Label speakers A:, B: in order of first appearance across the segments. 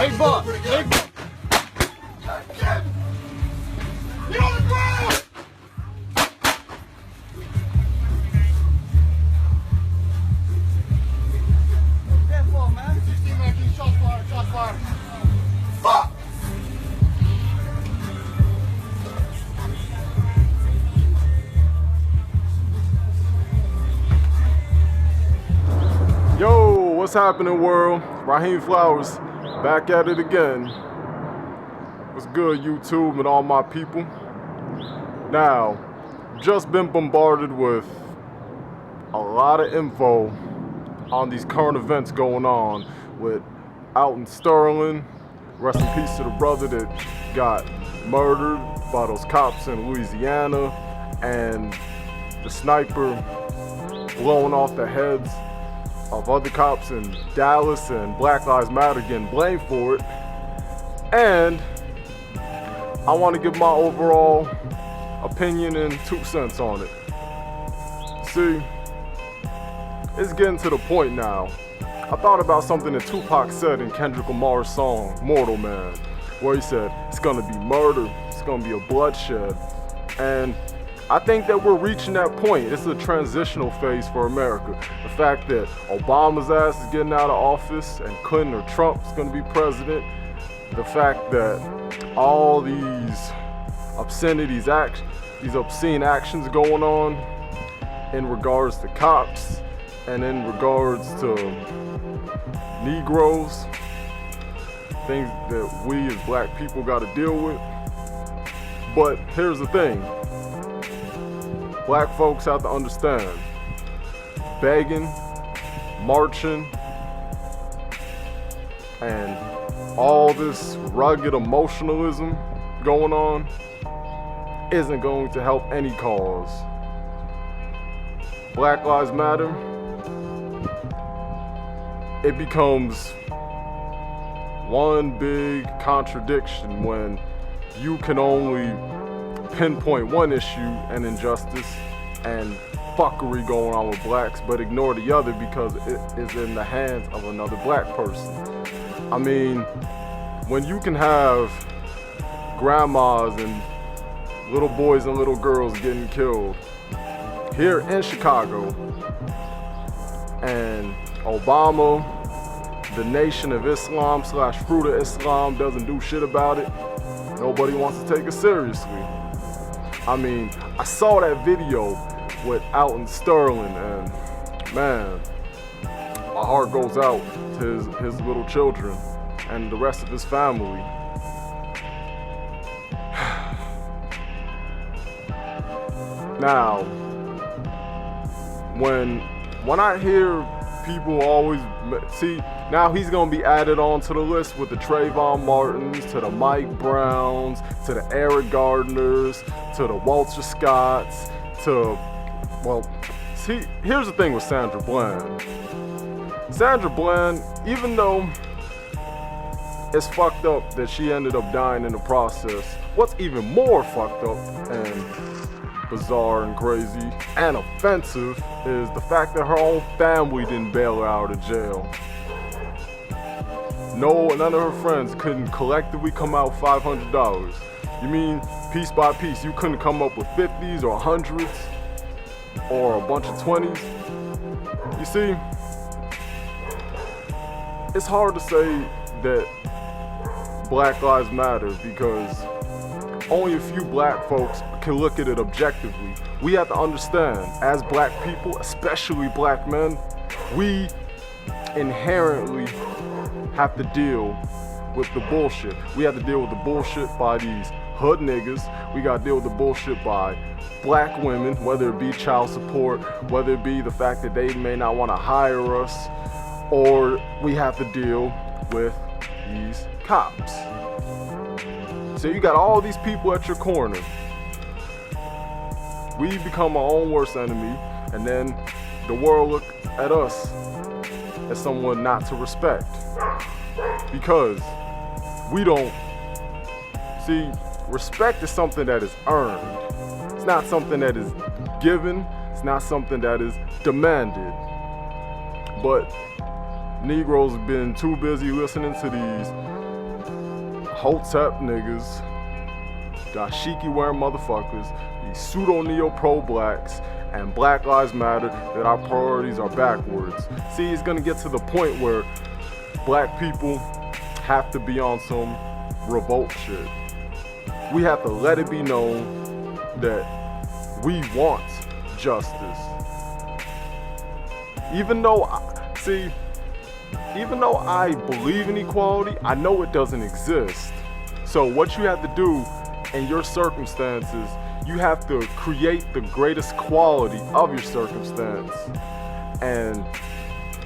A: Big buck. Big buck. Get on the ground! Careful, man. 16-19, shots fired, shots fired. Fuck!
B: Yo, what's happening, world? Raheem Flowers, back at it again. What's good, YouTube and all my people? Now, just been bombarded with a lot of info on these current events going on with Alton Sterling. Rest in peace to the brother that got murdered by those cops in Louisiana, and the sniper blowing off the heads of other cops in Dallas, and Black Lives Matter getting blamed for it. And I want to give my overall opinion and 2 cents on it. See, it's getting to the point now. I thought about something that Tupac said in Kendrick Lamar's song, Mortal Man, where he said, it's gonna be murder, it's gonna be a bloodshed. And I think that we're reaching that point. It's a transitional phase for America. The fact that Obama's ass is getting out of office and Clinton or Trump is gonna be president. The fact that all these obscenities, these obscene actions going on in regards to cops and in regards to Negroes, things that we as black people gotta deal with. But here's the thing. Black folks have to understand, begging, marching, and all this rugged emotionalism going on isn't going to help any cause. Black Lives Matter, it becomes one big contradiction when you can only pinpoint one issue and injustice and fuckery going on with blacks, but ignore the other because it is in the hands of another black person. I mean, when you can have grandmas and little boys and little girls getting killed here in Chicago, and Obama, the Nation of Islam / Fruit of Islam, doesn't do shit about it, nobody wants to take it seriously. I mean, I saw that video with Alton Sterling, and man, my heart goes out to his little children and the rest of his family. Now, when I hear people always see, now he's gonna be added on to the list with the Trayvon Martins, to the Mike Browns, to the Eric Gardners, to the Walter Scotts, to, well, see, here's the thing with Sandra Bland. Sandra Bland, even though it's fucked up that she ended up dying in the process, what's even more fucked up and bizarre and crazy and offensive is the fact that her own family didn't bail her out of jail. No, none of her friends couldn't collectively come out $500. You mean piece by piece, you couldn't come up with 50s or 100s or a bunch of 20s? You see, it's hard to say that Black Lives Matter because only a few black folks can look at it objectively. We have to understand, as black people, especially black men, we inherently have to deal with the bullshit. We have to deal with the bullshit by these hood niggas. We gotta deal with the bullshit by black women, whether it be child support, whether it be the fact that they may not wanna hire us, or we have to deal with these cops. So you got all these people at your corner. We become our own worst enemy, and then the world look at us as someone not to respect. Because we don't, see, respect is something that is earned. It's not something that is given, it's not something that is demanded. But Negroes have been too busy listening to these hotep niggas, dashiki wearing motherfuckers, these pseudo neo-pro blacks, and Black Lives Matter, that our priorities are backwards. See, it's gonna get to the point where black people have to be on some revolt shit. We have to let it be known that we want justice. Even though I believe in equality, I know it doesn't exist. So what you have to do in your circumstances, you have to create the greatest quality of your circumstance. And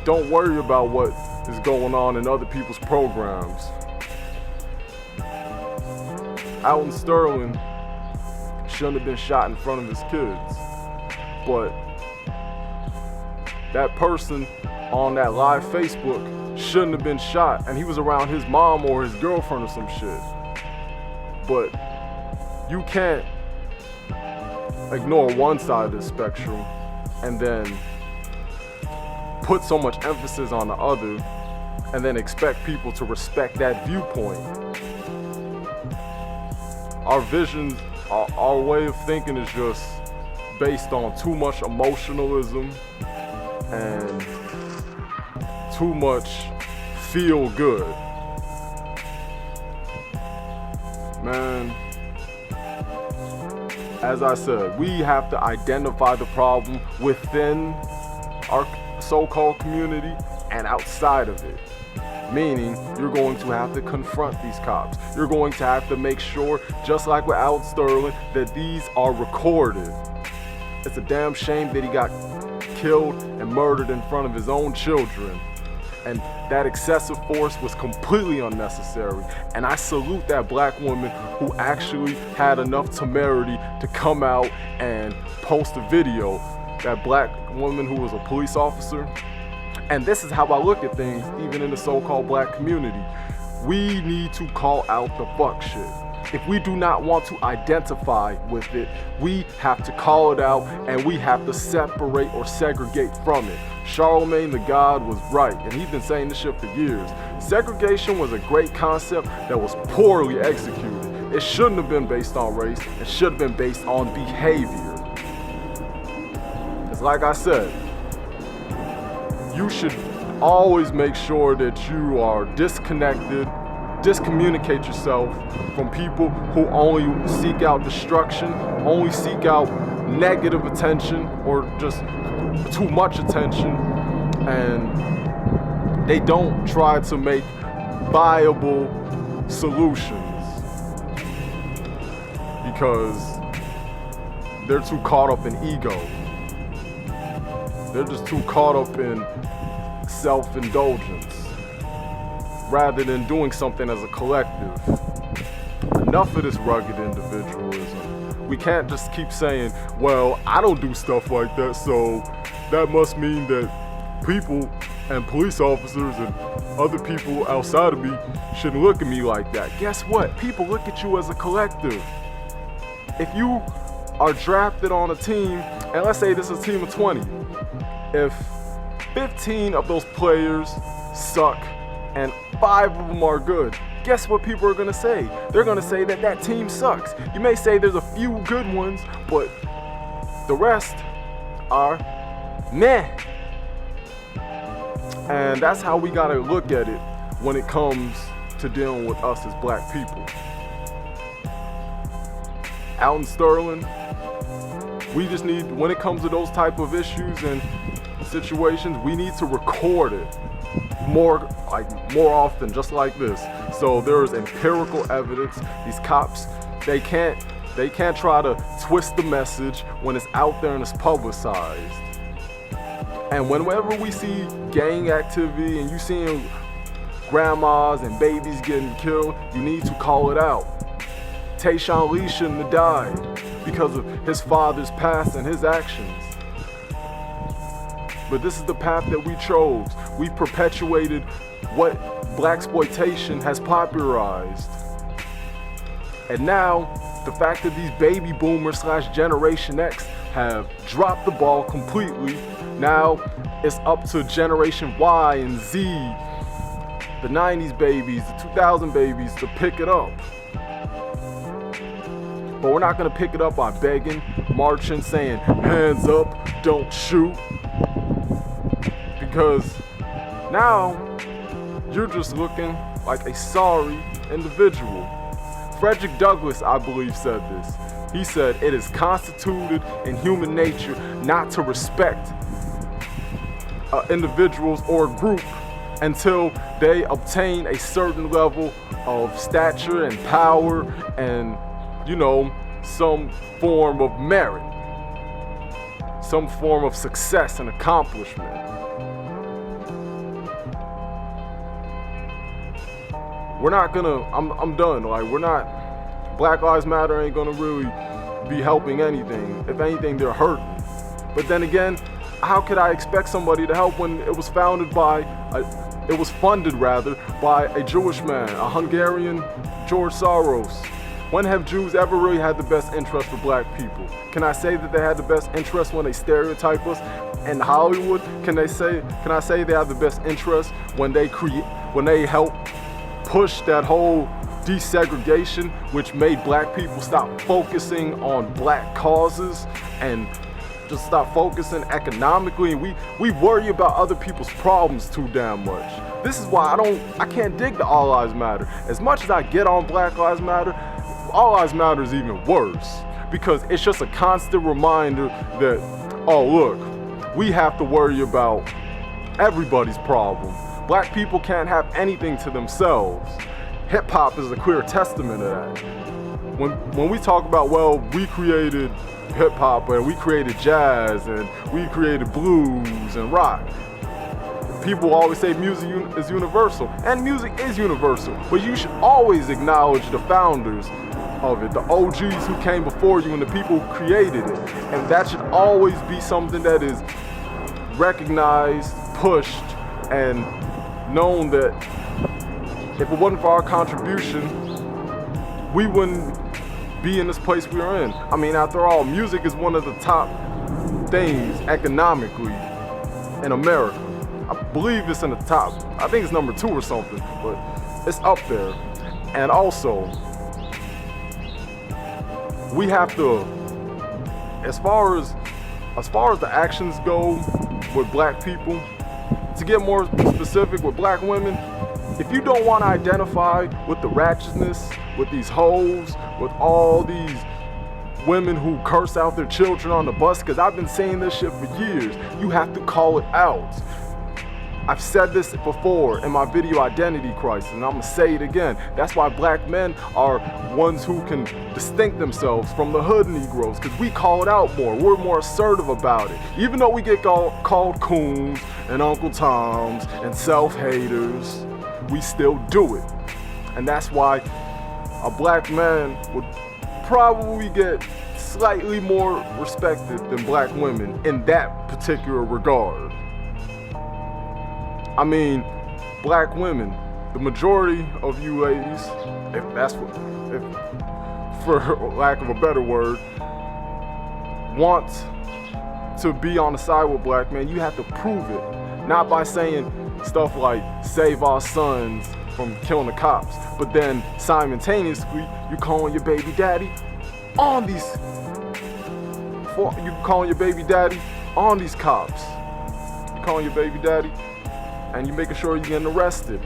B: don't worry about what is going on in other people's programs. Alton Sterling shouldn't have been shot in front of his kids. But that person on that live Facebook shouldn't have been shot, and he was around his mom or his girlfriend or some shit. But you can't ignore one side of the spectrum and then put so much emphasis on the other and then expect people to respect that viewpoint. Our visions, our way of thinking is just based on too much emotionalism and too much feel good. Man, as I said, we have to identify the problem within our so-called community and outside of it. Meaning, you're going to have to confront these cops. You're going to have to make sure, just like with Alton Sterling, that these are recorded. It's a damn shame that he got killed and murdered in front of his own children. And that excessive force was completely unnecessary. And I salute that black woman who actually had enough temerity to come out and post a video. That black woman who was a police officer. And this is how I look at things, even in the so-called black community. We need to call out the fuck shit. If we do not want to identify with it, we have to call it out and we have to separate or segregate from it. Charlemagne the God was right, and he's been saying this shit for years. Segregation was a great concept that was poorly executed. It shouldn't have been based on race, it should have been based on behavior. It's like I said, you should always make sure that you are disconnected, discommunicate yourself from people who only seek out destruction, only seek out negative attention or just too much attention, and they don't try to make viable solutions because they're too caught up in ego. They're just too caught up in self-indulgence rather than doing something as a collective. Enough of this rugged individualism. We can't just keep saying, well, I don't do stuff like that, so that must mean that people and police officers and other people outside of me shouldn't look at me like that. Guess what? People look at you as a collective. If you are drafted on a team, and let's say this is a team of 20, if 15 of those players suck and 5 of them are good, guess what people are gonna say? They're gonna say that that team sucks. You may say there's a few good ones, but the rest are meh. And that's how we gotta look at it when it comes to dealing with us as black people. Alton Sterling, we just need, when it comes to those type of issues and situations, we need to record it more often, just like this. So there's empirical evidence. These cops, they can't try to twist the message when it's out there and it's publicized. And whenever we see gang activity and you seeing grandmas and babies getting killed, you need to call it out. Tayshawn Lee shouldn't have died because of his father's past and his actions. But this is the path that we chose. We perpetuated what blaxploitation has popularized. And now, the fact that these baby boomers / Generation X have dropped the ball completely, now it's up to Generation Y and Z the 90s babies, the 2000 babies to pick it up. But we're not gonna pick it up by begging, marching, saying, hands up, don't shoot. Because now you're just looking like a sorry individual. Frederick Douglass, I believe, said this. He said, it is constituted in human nature not to respect individuals or a group until they obtain a certain level of stature and power and, some form of merit, some form of success and accomplishment. We're not gonna, I'm done. Black Lives Matter ain't gonna really be helping anything. If anything, they're hurting. But then again, how could I expect somebody to help when it was funded by a Jewish man, a Hungarian George Soros? When have Jews ever really had the best interest for black people? Can I say that they had the best interest when they stereotype us? In Hollywood, can I say they have the best interest when they help push that whole desegregation, which made black people stop focusing on black causes and just stop focusing economically? And we worry about other people's problems too damn much. This is why I can't dig the All Lives Matter. As much as I get on Black Lives Matter, All Lives Matter is even worse, because it's just a constant reminder that, oh look, we have to worry about everybody's problem. Black people can't have anything to themselves. Hip hop is a clear testament of that. When we talk about, well, we created hip hop and we created jazz and we created blues and rock, people always say music is universal, and music is universal, but you should always acknowledge the founders of it, the OGs who came before you and the people who created it. And that should always be something that is recognized, pushed, and known that if it wasn't for our contribution, we wouldn't be in this place we are in. I mean, after all, music is one of the top things economically in America. I believe it's in the top. I think it's number 2 or something, but it's up there. And also, we have to, as far as the actions go with black people, to get more specific with black women, if you don't want to identify with the ratchetness, with these hoes, with all these women who curse out their children on the bus, because I've been saying this shit for years, you have to call it out. I've said this before in my video Identity Crisis, and I'm gonna say it again. That's why black men are ones who can distinct themselves from the hood Negroes, because we call it out more. We're more assertive about it. Even though we get called coons and Uncle Toms and self-haters, we still do it. And that's why a black man would probably get slightly more respected than black women in that particular regard. I mean, black women, the majority of you ladies, if for lack of a better word, want to be on the side with black men, you have to prove it. Not by saying stuff like, save our sons from killing the cops, but then simultaneously, you calling your baby daddy on these cops. You calling your baby daddy, and you making sure you're getting arrested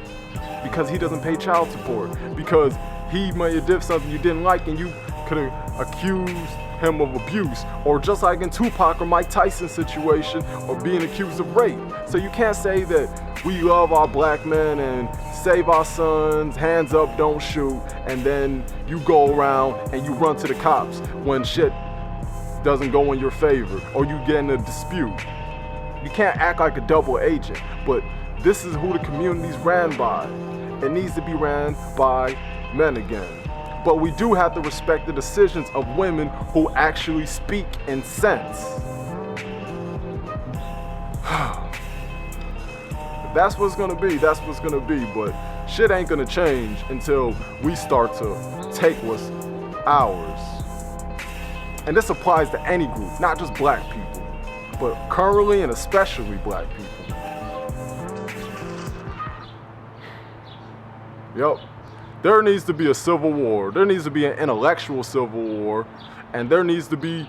B: because he doesn't pay child support, because he may have did something you didn't like and you could have accused him of abuse, or just like in Tupac or Mike Tyson's situation, or being accused of rape. So you can't say that we love our black men and save our sons, hands up, don't shoot, and then you go around and you run to the cops when shit doesn't go in your favor or you get in a dispute. You can't act like a double agent, but this is who the community's ran by. It needs to be ran by men again. But we do have to respect the decisions of women who actually speak in sense. If that's what's gonna be, that's what's gonna be. But shit ain't gonna change until we start to take what's ours. And this applies to any group, not just black people, but currently and especially black people. Yep. There needs to be a civil war. There needs to be an intellectual civil war. And there needs to be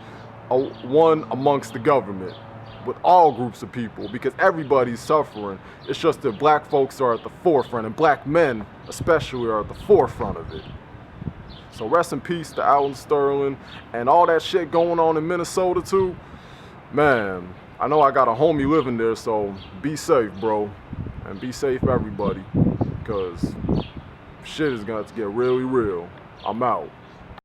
B: one amongst the government with all groups of people, because everybody's suffering. It's just that black folks are at the forefront, and black men especially are at the forefront of it. So rest in peace to Alton Sterling and all that shit going on in Minnesota too. Man, I know I got a homie living there, so be safe, bro. And be safe, everybody, because shit is going to get really real. I'm out.